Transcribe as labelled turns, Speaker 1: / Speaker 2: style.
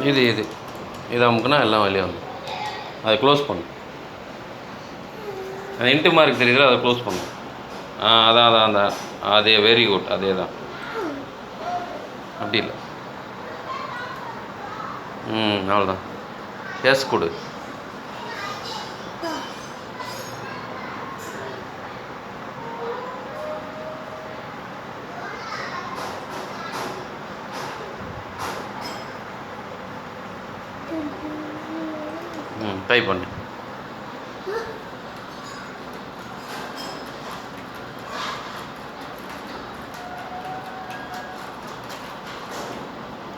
Speaker 1: இது அமுக்குனா எல்லாம் வெளியே வந்து அதை க்ளோஸ் பண்ணு. அந்த இன்ட்டு மார்க் தெரியுதுல, அதை க்ளோஸ் பண்ணு. அதான் அந்த அதே, வெரி குட், அதே தான். அப்படி இல்லை. அவ்வளோதான். எஸ் கொடு. டைப் பண்ணு.